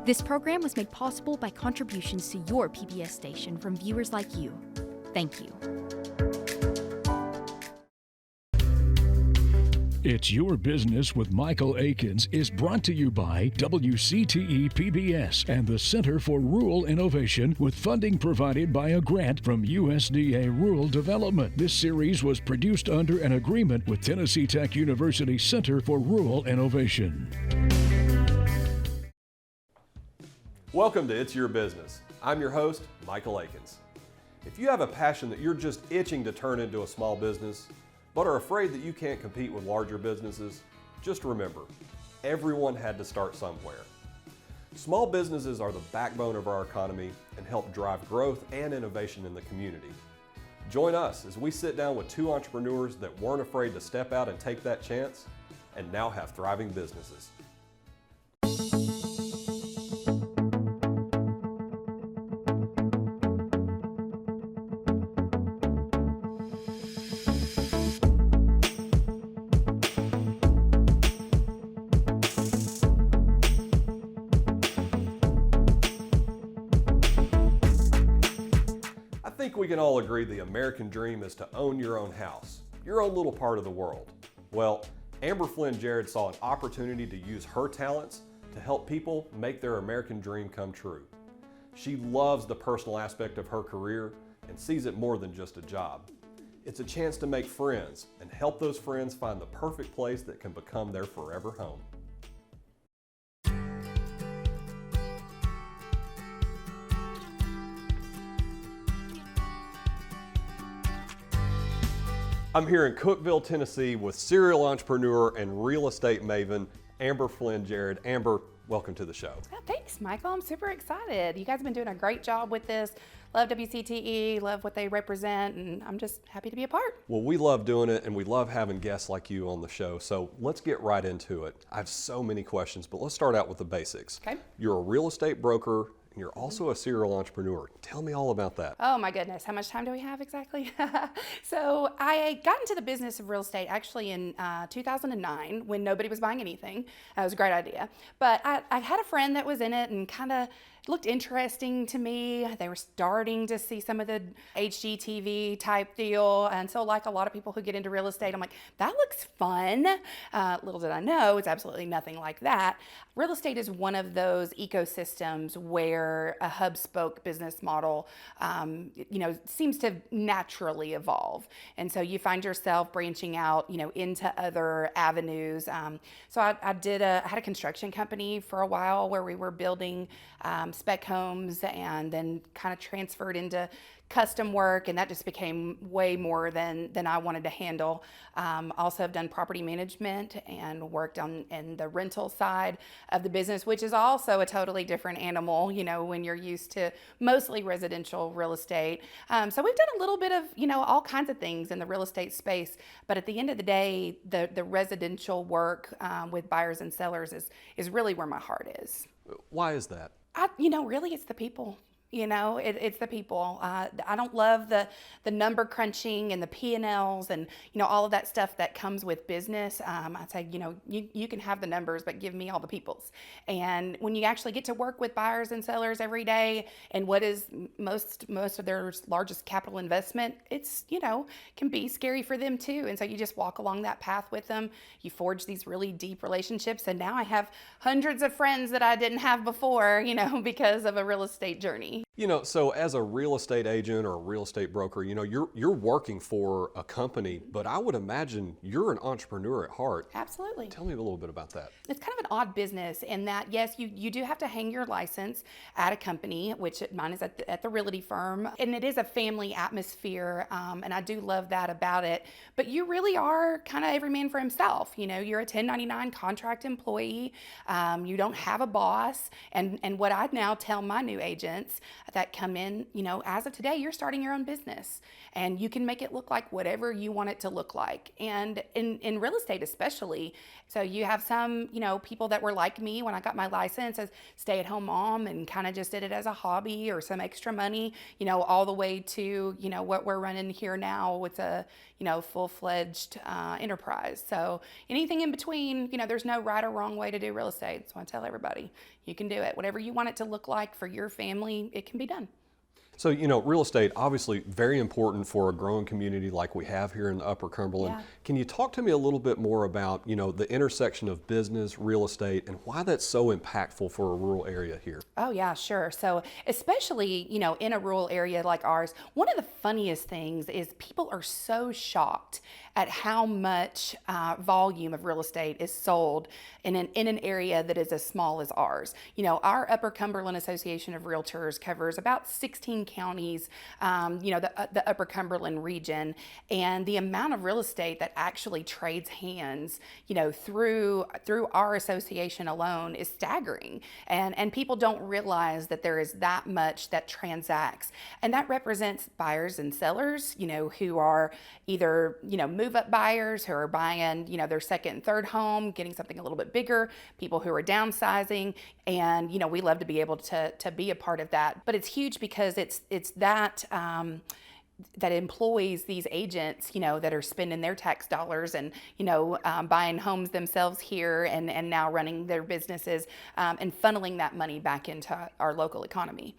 This program was made possible by contributions to your PBS station from viewers like you. Thank you. It's Your Business with Michael Aikens is brought to you by WCTE PBS and the Center for Rural Innovation with funding provided by a grant from USDA Rural Development. This series was produced under an agreement with Tennessee Tech University Center for Rural Innovation. Welcome to It's Your Business. I'm your host, Michael Aikens. If you have a passion that you're just itching to turn into a small business, but are afraid that you can't compete with larger businesses, just remember, everyone had to start somewhere. Small businesses are the backbone of our economy and help drive growth and innovation in the community. Join us as we sit down with two entrepreneurs that weren't afraid to step out and take that chance and now have thriving businesses. I think we can all agree the American dream is to own your own house, your own little part of the world. Well, Amber Flynn Jared saw an opportunity to use her talents to help people make their American dream come true. She loves the personal aspect of her career and sees it more than just a job. It's a chance to make friends and help those friends find the perfect place that can become their forever home. I'm here in Cookeville, Tennessee with serial entrepreneur and real estate maven, Amber Flynn Jared. Amber, welcome to the show. Oh, thanks, Michael. I'm super excited. You guys have been doing a great job with this. Love WCTE, love what they represent, and I'm just happy to be a part. Well, we love doing it, and we love having guests like you on the show, so let's get right into it. I have so many questions, but let's start out with the basics. Okay. You're a real estate broker, and you're also a serial entrepreneur. Tell me all about that. Oh my goodness, how much time do we have exactly? So I got into the business of real estate actually in 2009 when nobody was buying anything. That was a great idea. But I had a friend that was in it and kind of looked interesting to me. They were starting to see some of the HGTV type deal. And so like a lot of people who get into real estate, I'm like, that looks fun. Little did I know, it's absolutely nothing like that. Real estate is one of those ecosystems where a hub spoke business model, seems to naturally evolve. And so you find yourself branching out, into other avenues. So I had a construction company for a while where we were building spec homes and then kind of transferred into custom work, and that just became way more than I wanted to handle. Also have done property management and worked in the rental side of the business, which is also a totally different animal, when you're used to mostly residential real estate. So we've done a little bit of, all kinds of things in the real estate space, but at the end of the day, the residential work with buyers and sellers is really where my heart is. Why is that? Really it's the people. It's the people. I don't love the number crunching and the P&Ls and, all of that stuff that comes with business. I say, you can have the numbers, but give me all the peoples. And when you actually get to work with buyers and sellers every day and what is most of their largest capital investment, it's, can be scary for them too. And so you just walk along that path with them. You forge these really deep relationships. And now I have hundreds of friends that I didn't have before, because of a real estate journey. So as a real estate agent or a real estate broker, you're working for a company, but I would imagine you're an entrepreneur at heart. Absolutely. Tell me a little bit about that. It's kind of an odd business in that, yes, you do have to hang your license at a company, which mine is at the realty firm, and it is a family atmosphere, and I do love that about it, but you really are kind of every man for himself. You're a 1099 contract employee, you don't have a boss, and what I now tell my new agents that come in. As of today, you're starting your own business and you can make it look like whatever you want it to look like. And in real estate especially, so you have some, people that were like me when I got my license as stay-at-home mom and kind of just did it as a hobby or some extra money, all the way to, what we're running here now with a, full-fledged enterprise. So anything in between, there's no right or wrong way to do real estate. So I tell everybody, you can do it. Whatever you want it to look like for your family, it can be done. So, real estate, obviously very important for a growing community like we have here in the Upper Cumberland. Yeah. Can you talk to me a little bit more about, the intersection of business, real estate, and why that's so impactful for a rural area here? Oh yeah, sure. So especially, in a rural area like ours, one of the funniest things is people are so shocked at how much volume of real estate is sold in an area that is as small as ours. Our Upper Cumberland Association of Realtors covers about 16 counties, the Upper Cumberland region, and the amount of real estate that actually trades hands, through our association alone is staggering. And people don't realize that there is that much that transacts. And that represents buyers and sellers, who are either, move-up buyers who are buying, their second and third home, getting something a little bit bigger, people who are downsizing. And, we love to be able to be a part of that. But it's huge because it's that that employs these agents, that are spending their tax dollars and, buying homes themselves here and now running their businesses and funneling that money back into our local economy.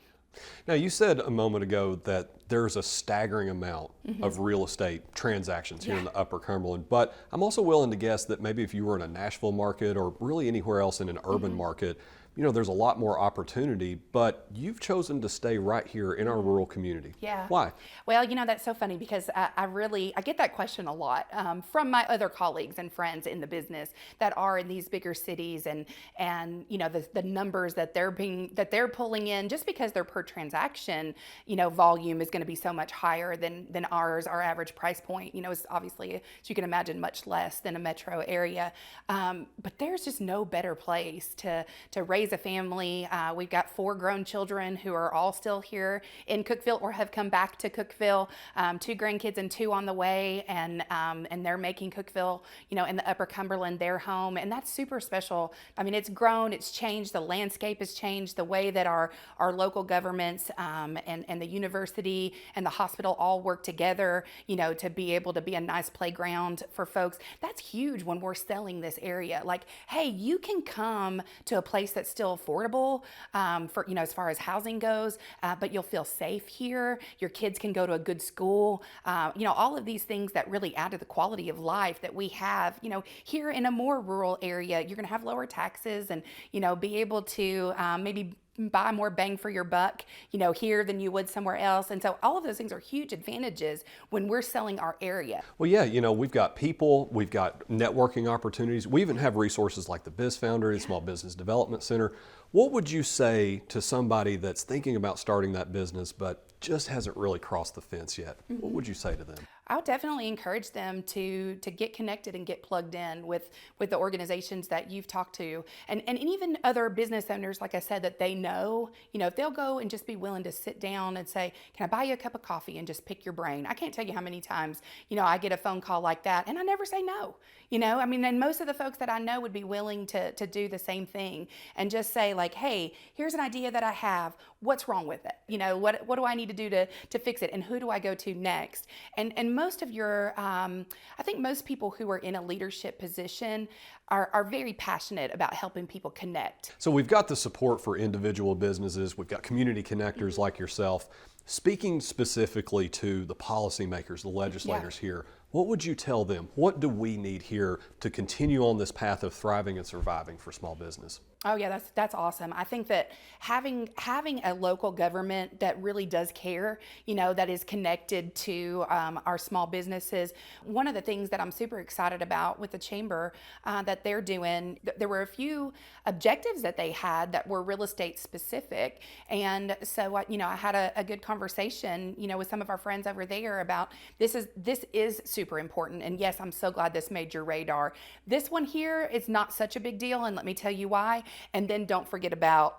Now, you said a moment ago that there's a staggering amount of real estate transactions here in the Upper Cumberland, but I'm also willing to guess that maybe if you were in a Nashville market or really anywhere else in an urban market, there's a lot more opportunity, but you've chosen to stay right here in our rural community. Yeah. Why? Well, that's so funny because I get that question a lot from my other colleagues and friends in the business that are in these bigger cities and the numbers that they're pulling in just because their per transaction, volume is going to be so much higher than ours. Our average price point, is obviously, as you can imagine, much less than a metro area. But there's just no better place to raise a family. We've got 4 grown children who are all still here in Cookeville or have come back to Cookeville, 2 grandkids and 2 on the way, and they're making Cookeville, in the Upper Cumberland their home, and that's super special. I mean, it's grown, it's changed, the landscape has changed, the way that our local governments and the university and the hospital all work together, to be able to be a nice playground for folks. That's huge when we're selling this area. Like, hey, you can come to a place that's still affordable for, as far as housing goes, but you'll feel safe here. Your kids can go to a good school. All of these things that really add to the quality of life that we have, here in a more rural area. You're going to have lower taxes and, be able to maybe buy more bang for your buck, here than you would somewhere else. And so all of those things are huge advantages when we're selling our area. Well, yeah, we've got people, we've got networking opportunities. We even have resources like the Biz Foundry, the Small Business Development Center. What would you say to somebody that's thinking about starting that business but just hasn't really crossed the fence yet? What would you say to them? I would definitely encourage them to get connected and get plugged in with the organizations that you've talked to and even other business owners, like I said, that they know, if they'll go and just be willing to sit down and say, can I buy you a cup of coffee and just pick your brain? I can't tell you how many times, I get a phone call like that and I never say no. And most of the folks that I know would be willing to do the same thing and just say like, hey, here's an idea that I have. What's wrong with it? What do I need to do to fix it? And who do I go to next? And most of your, I think most people who are in a leadership position are very passionate about helping people connect. So we've got the support for individual businesses. We've got community connectors like yourself. Speaking specifically to the policymakers, the legislators here, what would you tell them? What do we need here to continue on this path of thriving and surviving for small business? Oh yeah, that's awesome. I think that having a local government that really does care, that is connected to our small businesses. One of the things that I'm super excited about with the chamber that they're doing, there were a few objectives that they had that were real estate specific, and so I had a good conversation, with some of our friends over there about this is super important. And yes, I'm so glad this made your radar. This one here is not such a big deal, and let me tell you why. And then don't forget about,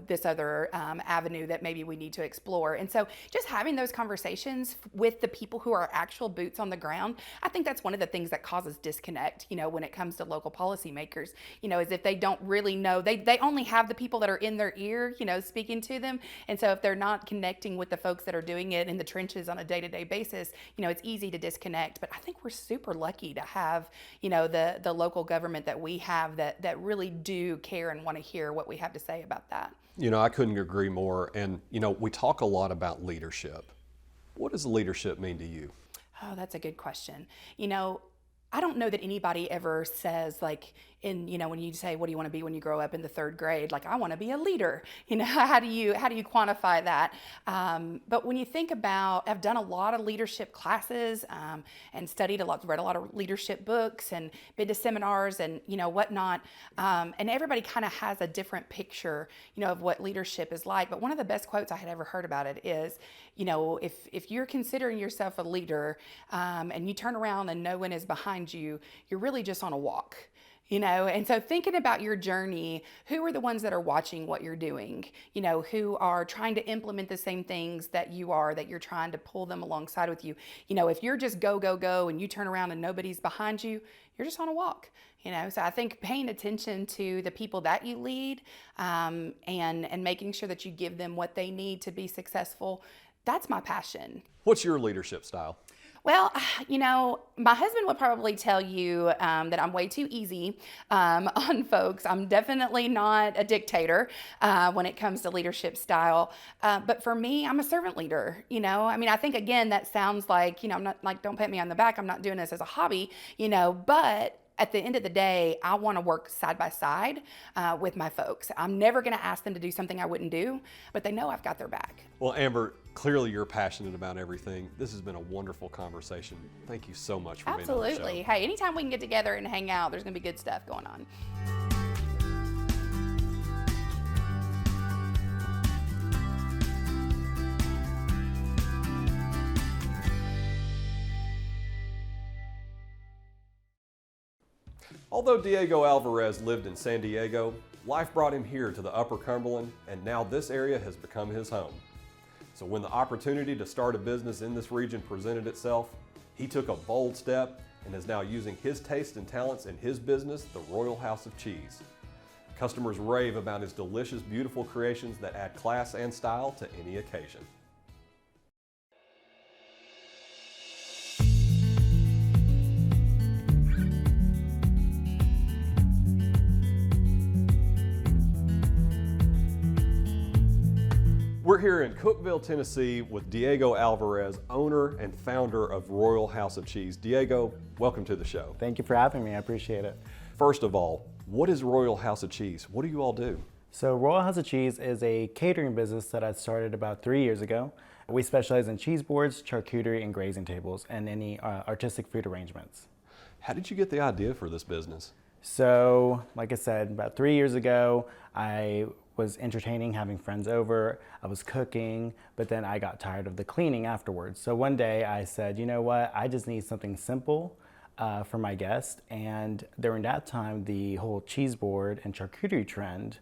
this other avenue that maybe we need to explore. And so just having those conversations with the people who are actual boots on the ground, I think that's one of the things that causes disconnect, when it comes to local policymakers, is if they don't really know, they only have the people that are in their ear, speaking to them. And so if they're not connecting with the folks that are doing it in the trenches on a day-to-day basis, it's easy to disconnect. But I think we're super lucky to have, the local government that we have that really do care and want to hear what we have to say about that. I couldn't agree more. And, we talk a lot about leadership. What does leadership mean to you? Oh, that's a good question. I don't know that anybody ever says, like, when you say, what do you want to be when you grow up in the 3rd grade? Like, I want to be a leader. How do you quantify that? But when you think about, I've done a lot of leadership classes and studied a lot, read a lot of leadership books and been to seminars and, whatnot. And everybody kind of has a different picture, of what leadership is like. But one of the best quotes I had ever heard about it is, if you're considering yourself a leader and you turn around and no one is behind you, you're really just on a walk. And so thinking about your journey, who are the ones that are watching what you're doing, who are trying to implement the same things that you're trying to pull them alongside with you. If you're just go, go, go and you turn around and nobody's behind you, you're just on a walk. So I think paying attention to the people that you lead and making sure that you give them what they need to be successful, that's my passion. What's your leadership style? Well, my husband would probably tell you that I'm way too easy on folks. I'm definitely not a dictator when it comes to leadership style. But for me, I'm a servant leader. I think, again, that sounds like, I'm not like, don't pat me on the back. I'm not doing this as a hobby, but at the end of the day, I want to work side by side with my folks. I'm never going to ask them to do something I wouldn't do, but they know I've got their back. Well, Amber, clearly you're passionate about everything. This has been a wonderful conversation. Thank you so much for being on the show. Absolutely. Hey, anytime we can get together and hang out, there's going to be good stuff going on. Although Diego Alvarez lived in San Diego, life brought him here to the Upper Cumberland, and now this area has become his home. So when the opportunity to start a business in this region presented itself, he took a bold step and is now using his taste and talents in his business, the Royal House of Cheese. Customers rave about his delicious, beautiful creations that add class and style to any occasion. We're here in Cookeville, Tennessee with Diego Alvarez, owner and founder of Royal House of Cheese. Diego, welcome to the show. Thank you for having me, I appreciate it. First of all, what is Royal House of Cheese? What do you all do? So Royal House of Cheese is a catering business that I started about 3 years ago. We specialize in cheese boards, charcuterie, and grazing tables, and any artistic food arrangements. How did you get the idea for this business? So, like I said, about 3 years ago, I was entertaining, having friends over, I was cooking, but then I got tired of the cleaning afterwards. So one day I said, you know what, I just need something simple for my guests. And during that time, the whole cheese board and charcuterie trend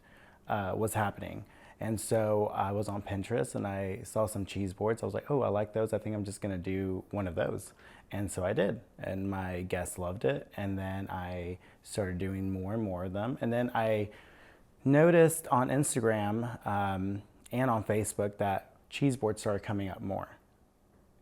was happening. And so I was on Pinterest and I saw some cheese boards. I was like, oh, I like those. I think I'm just gonna do one of those. And so I did, and my guests loved it. And then I started doing more and more of them. And then I noticed on Instagram and on Facebook that cheese boards started coming up more.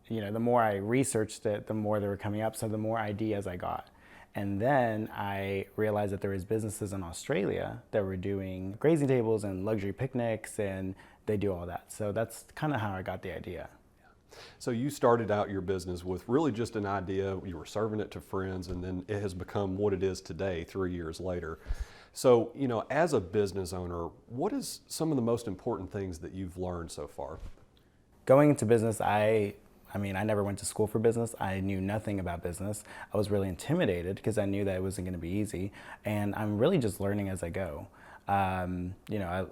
The more I researched it, the more they were coming up, so the more ideas I got. And then I realized that there was businesses in Australia that were doing grazing tables and luxury picnics, and they do all that. So that's kind of how I got the idea. So you started out your business with really just an idea, you were serving it to friends, and then it has become what it is today, 3 years later. So, as a business owner, what is some of the most important things that you've learned so far? Going into business, I never went to school for business. I knew nothing about business. I was really intimidated because I knew that it wasn't going to be easy. And I'm really just learning as I go. I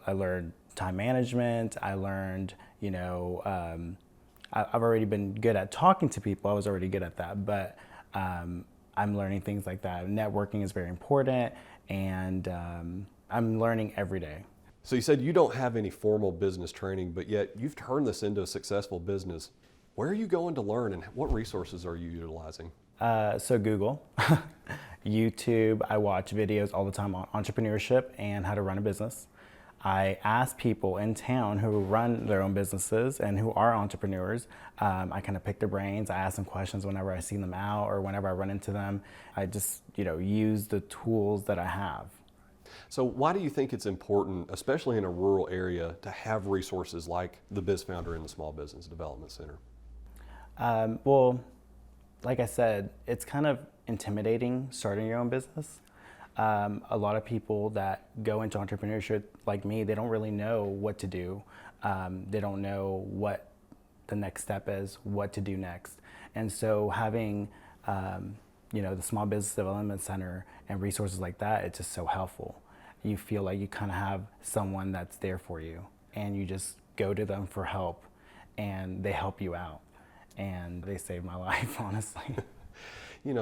learned time management. I learned, I've already been good at talking to people. I was already good at that. But I'm learning things like that. Networking is very important, and I'm learning every day. So you said you don't have any formal business training, but yet you've turned this into a successful business. Where are you going to learn, and what resources are you utilizing? So Google, YouTube, I watch videos all the time on entrepreneurship and how to run a business. I ask people in town who run their own businesses and who are entrepreneurs. I kind of pick their brains. I ask them questions whenever I see them out or whenever I run into them. I just, use the tools that I have. So why do you think it's important, especially in a rural area, to have resources like the Biz Founder and the Small Business Development Center? Well, like I said, it's kind of intimidating starting your own business. A lot of people that go into entrepreneurship like me, they don't really know what to do. They don't know what the next step is, what to do next. And so having, the Small Business Development Center and resources like that, it's just so helpful. You feel like you kind of have someone that's there for you, and you just go to them for help, and they help you out. And they saved my life, honestly.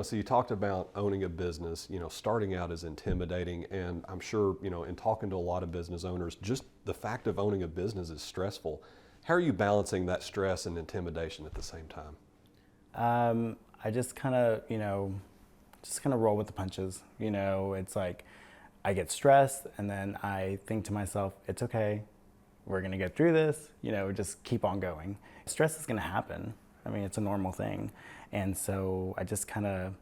So you talked about owning a business, starting out is intimidating, and I'm sure, in talking to a lot of business owners, just the fact of owning a business is stressful. How are you balancing that stress and intimidation at the same time? I just kind of, roll with the punches. It's like I get stressed, and then I think to myself, it's okay, we're gonna get through this, just keep on going. Stress is gonna happen. I mean, it's a normal thing. And so I just kind of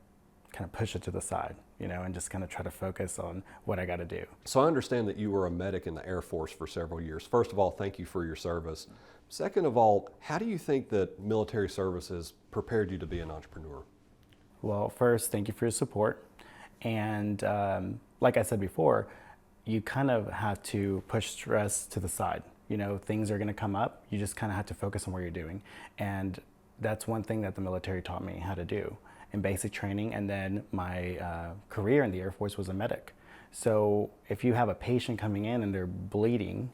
push it to the side, and just kind of try to focus on what I got to do. So I understand that you were a medic in the Air Force for several years. First of all, thank you for your service. Second of all, how do you think that military service has prepared you to be an entrepreneur? Well, first, thank you for your support. And like I said before, you kind of have to push stress to the side. Things are going to come up. You just kind of have to focus on what you're doing. And that's one thing that the military taught me how to do in basic training. And then my career in the Air Force was a medic. So if you have a patient coming in and they're bleeding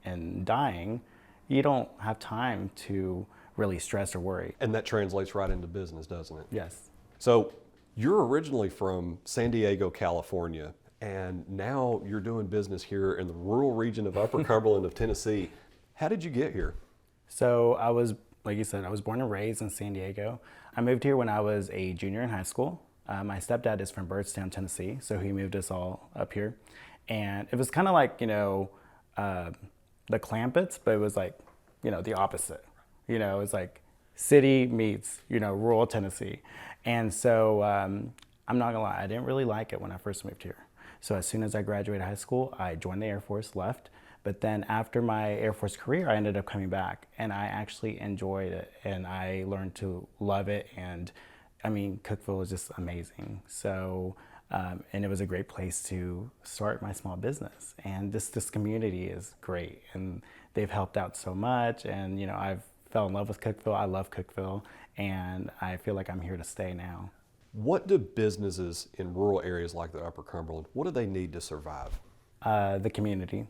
and dying, you don't have time to really stress or worry. And that translates right into business, doesn't it? Yes. So you're originally from San Diego, California, and now you're doing business here in the rural region of Upper Cumberland of Tennessee. How did you get here? So like you said, I was born and raised in San Diego. I moved here when I was a junior in high school. My stepdad is from Byrdstown, Tennessee, so he moved us all up here. And it was kind of like, the Clampets, but it was like, the opposite. It's like city meets, rural Tennessee. And so I'm not gonna lie, I didn't really like it when I first moved here. So as soon as I graduated high school, I joined the Air Force, left. But then after my Air Force career, I ended up coming back, and I actually enjoyed it, and I learned to love it. And I mean, Cookeville is just amazing. So, and it was a great place to start my small business. And this community is great, and they've helped out so much. And I've fell in love with Cookeville. I love Cookeville, and I feel like I'm here to stay now. What do businesses in rural areas like the Upper Cumberland, what do they need to survive? The community.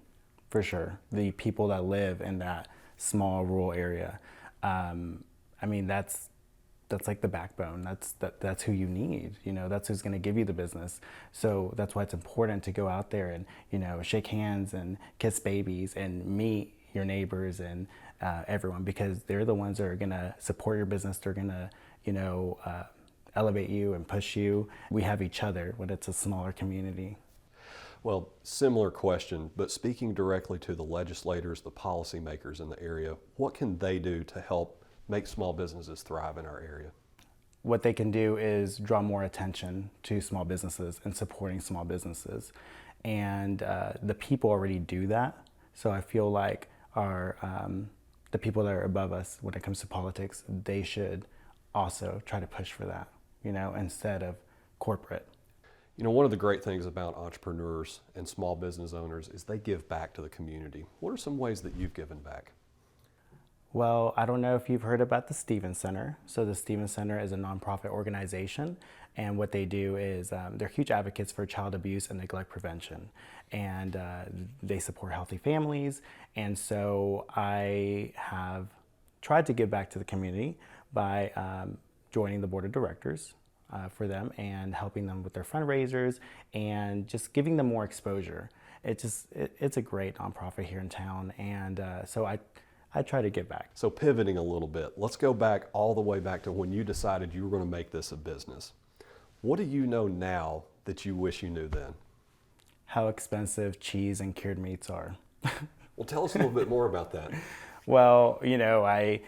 For sure, the people that live in that small rural area. I mean, that's like the backbone. That's who you need. That's who's going to give you the business. So that's why it's important to go out there and shake hands and kiss babies and meet your neighbors and everyone, because they're the ones that are going to support your business. They're going to elevate you and push you. We have each other when it's a smaller community. Well, similar question, but speaking directly to the legislators, the policymakers in the area, what can they do to help make small businesses thrive in our area? What they can do is draw more attention to small businesses and supporting small businesses. And the people already do that. So I feel like the people that are above us when it comes to politics, they should also try to push for that, instead of corporate. One of the great things about entrepreneurs and small business owners is they give back to the community. What are some ways that you've given back? Well, I don't know if you've heard about the Stevens Center. So the Stevens Center is a nonprofit organization, and what they do is they're huge advocates for child abuse and neglect prevention, and they support healthy families. And so I have tried to give back to the community by joining the board of directors. for them and helping them with their fundraisers and just giving them more exposure. It's a great nonprofit here in town, and so I try to give back. So pivoting a little bit, let's go back all the way back to when you decided you were going to make this a business. What do you know now that you wish you knew then? How expensive cheese and cured meats are. Well, tell us a little bit more about that. Well, I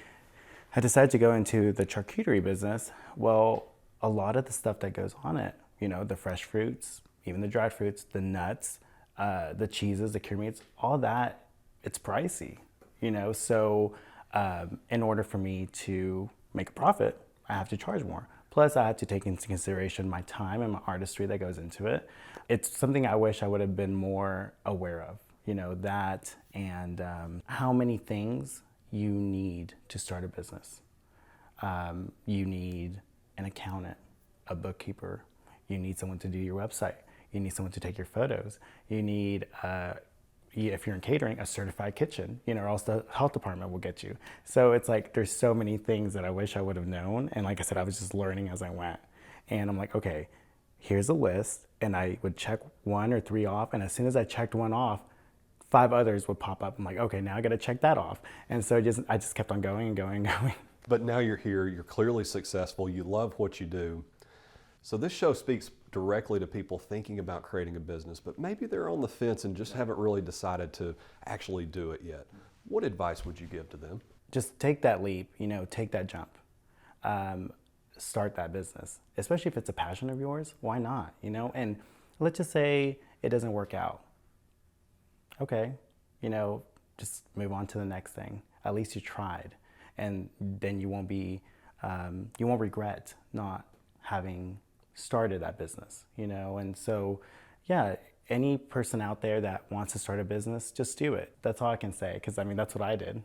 decided to go into the charcuterie business. Well, a lot of the stuff that goes on it, the fresh fruits, even the dried fruits, the nuts, the cheeses, the cured meats, all that, it's pricey, So in order for me to make a profit, I have to charge more. Plus, I have to take into consideration my time and my artistry that goes into it. It's something I wish I would have been more aware of, that and how many things you need to start a business. You need an accountant, a bookkeeper. You need someone to do your website. You need someone to take your photos. You need, if you're in catering, a certified kitchen, or else the health department will get you. So it's like, there's so many things that I wish I would have known. And like I said, I was just learning as I went. And I'm like, okay, here's a list. And I would check 1 or 3 off. And as soon as I checked one off, 5 others would pop up. I'm like, okay, now I got to check that off. And so I just kept on going and going and going. But now you're here, you're clearly successful, you love what you do. So this show speaks directly to people thinking about creating a business, but maybe they're on the fence and just haven't really decided to actually do it yet. What advice would you give to them? Just take that leap, take that jump. Start that business, especially if it's a passion of yours. Why not? And let's just say it doesn't work out. Okay, just move on to the next thing. At least you tried, and then you won't regret not having started that business. And so, yeah, any person out there that wants to start a business, just do it. That's all I can say, because that's what I did.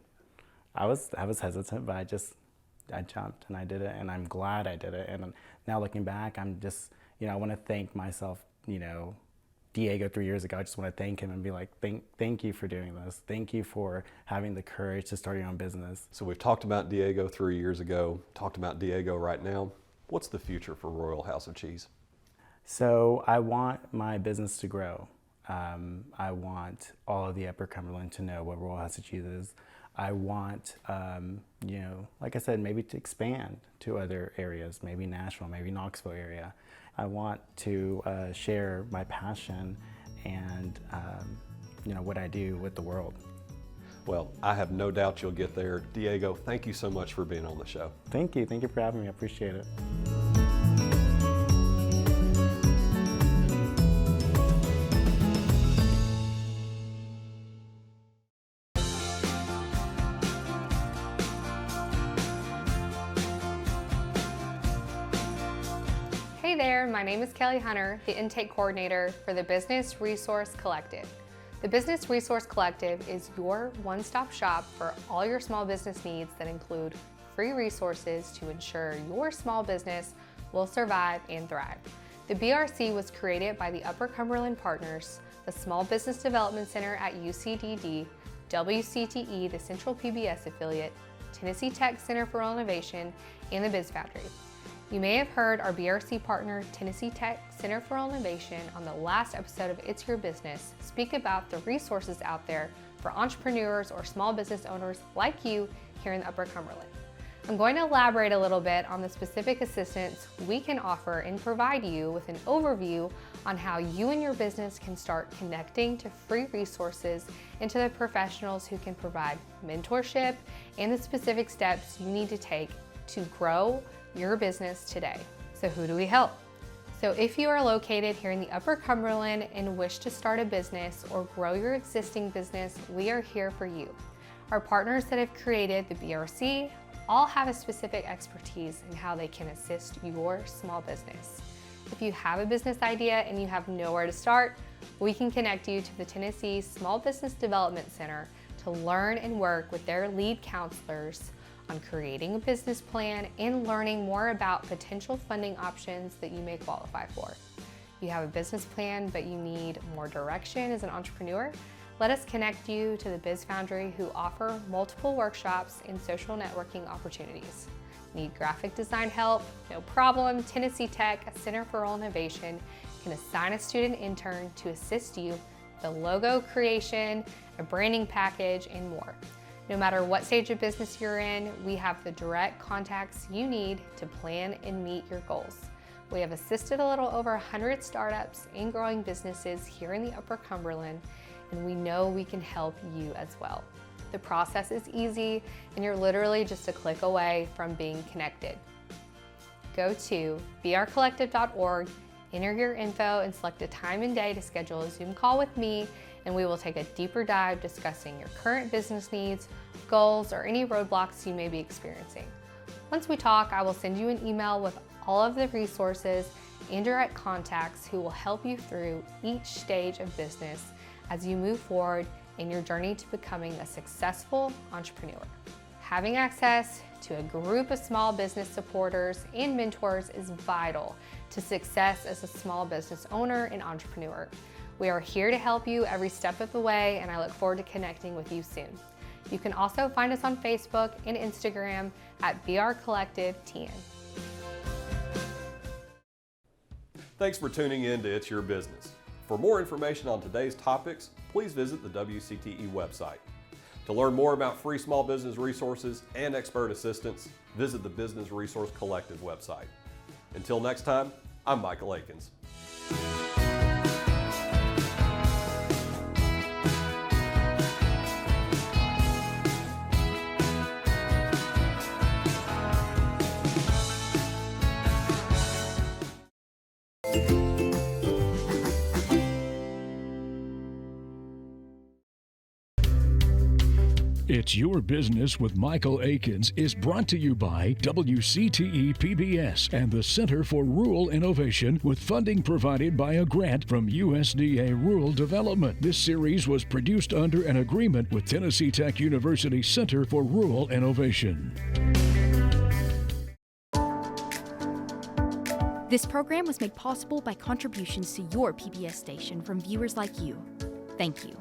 I was hesitant, but I jumped and I did it, and I'm glad I did it. And now looking back, I'm just, I want to thank myself, Diego 3 years ago. I just want to thank him and be like, thank you for doing this. Thank you for having the courage to start your own business. So we've talked about Diego 3 years ago, talked about Diego right now. What's the future for Royal House of Cheese? So I want my business to grow. I want all of the Upper Cumberland to know what Royal House of Cheese is. I want, like I said, maybe to expand to other areas, maybe Nashville, maybe Knoxville area. I want to share my passion and, what I do with the world. Well, I have no doubt you'll get there. Diego, thank you so much for being on the show. Thank you. Thank you for having me. I appreciate it. Hey there, my name is Kelly Hunter, the Intake Coordinator for the Business Resource Collective. The Business Resource Collective is your one-stop shop for all your small business needs that include free resources to ensure your small business will survive and thrive. The BRC was created by the Upper Cumberland Partners, the Small Business Development Center at UCDD, WCTE, the Central PBS affiliate, Tennessee Tech Center for Innovation, and the Biz Foundry. You may have heard our BRC partner, Tennessee Tech Center for Innovation, on the last episode of It's Your Business, speak about the resources out there for entrepreneurs or small business owners like you here in the Upper Cumberland. I'm going to elaborate a little bit on the specific assistance we can offer and provide you with an overview on how you and your business can start connecting to free resources and to the professionals who can provide mentorship and the specific steps you need to take to grow your business today. So who do we help? So if you are located here in the Upper Cumberland and wish to start a business or grow your existing business, we are here for you. Our partners that have created the BRC all have a specific expertise in how they can assist your small business. If you have a business idea and you have nowhere to start, we can connect you to the Tennessee Small Business Development Center to learn and work with their lead counselors on creating a business plan and learning more about potential funding options that you may qualify for. You have a business plan, but you need more direction as an entrepreneur? Let us connect you to the Biz Foundry, who offer multiple workshops and social networking opportunities. Need graphic design help? No problem. Tennessee Tech, a Center for Rural Innovation, can assign a student intern to assist you with the logo creation, a branding package, and more. No matter what stage of business you're in, we have the direct contacts you need to plan and meet your goals. We have assisted a little over 100 startups and growing businesses here in the Upper Cumberland, and we know we can help you as well. The process is easy, and you're literally just a click away from being connected. Go to brcollective.org, enter your info, and select a time and day to schedule a Zoom call with me, and we will take a deeper dive discussing your current business needs, goals, or any roadblocks you may be experiencing. Once we talk, I will send you an email with all of the resources and direct contacts who will help you through each stage of business as you move forward in your journey to becoming a successful entrepreneur. Having access to a group of small business supporters and mentors is vital to success as a small business owner and entrepreneur. We are here to help you every step of the way, and I look forward to connecting with you soon. You can also find us on Facebook and Instagram at brcollective10. Thanks for tuning in to It's Your Business. For more information on today's topics, please visit the WCTE website. To learn more about free small business resources and expert assistance, visit the Business Resource Collective website. Until next time, I'm Michael Aikens. It's Your Business with Michael Aikens is brought to you by WCTE PBS and the Center for Rural Innovation with funding provided by a grant from USDA Rural Development. This series was produced under an agreement with Tennessee Tech University Center for Rural Innovation. This program was made possible by contributions to your PBS station from viewers like you. Thank you.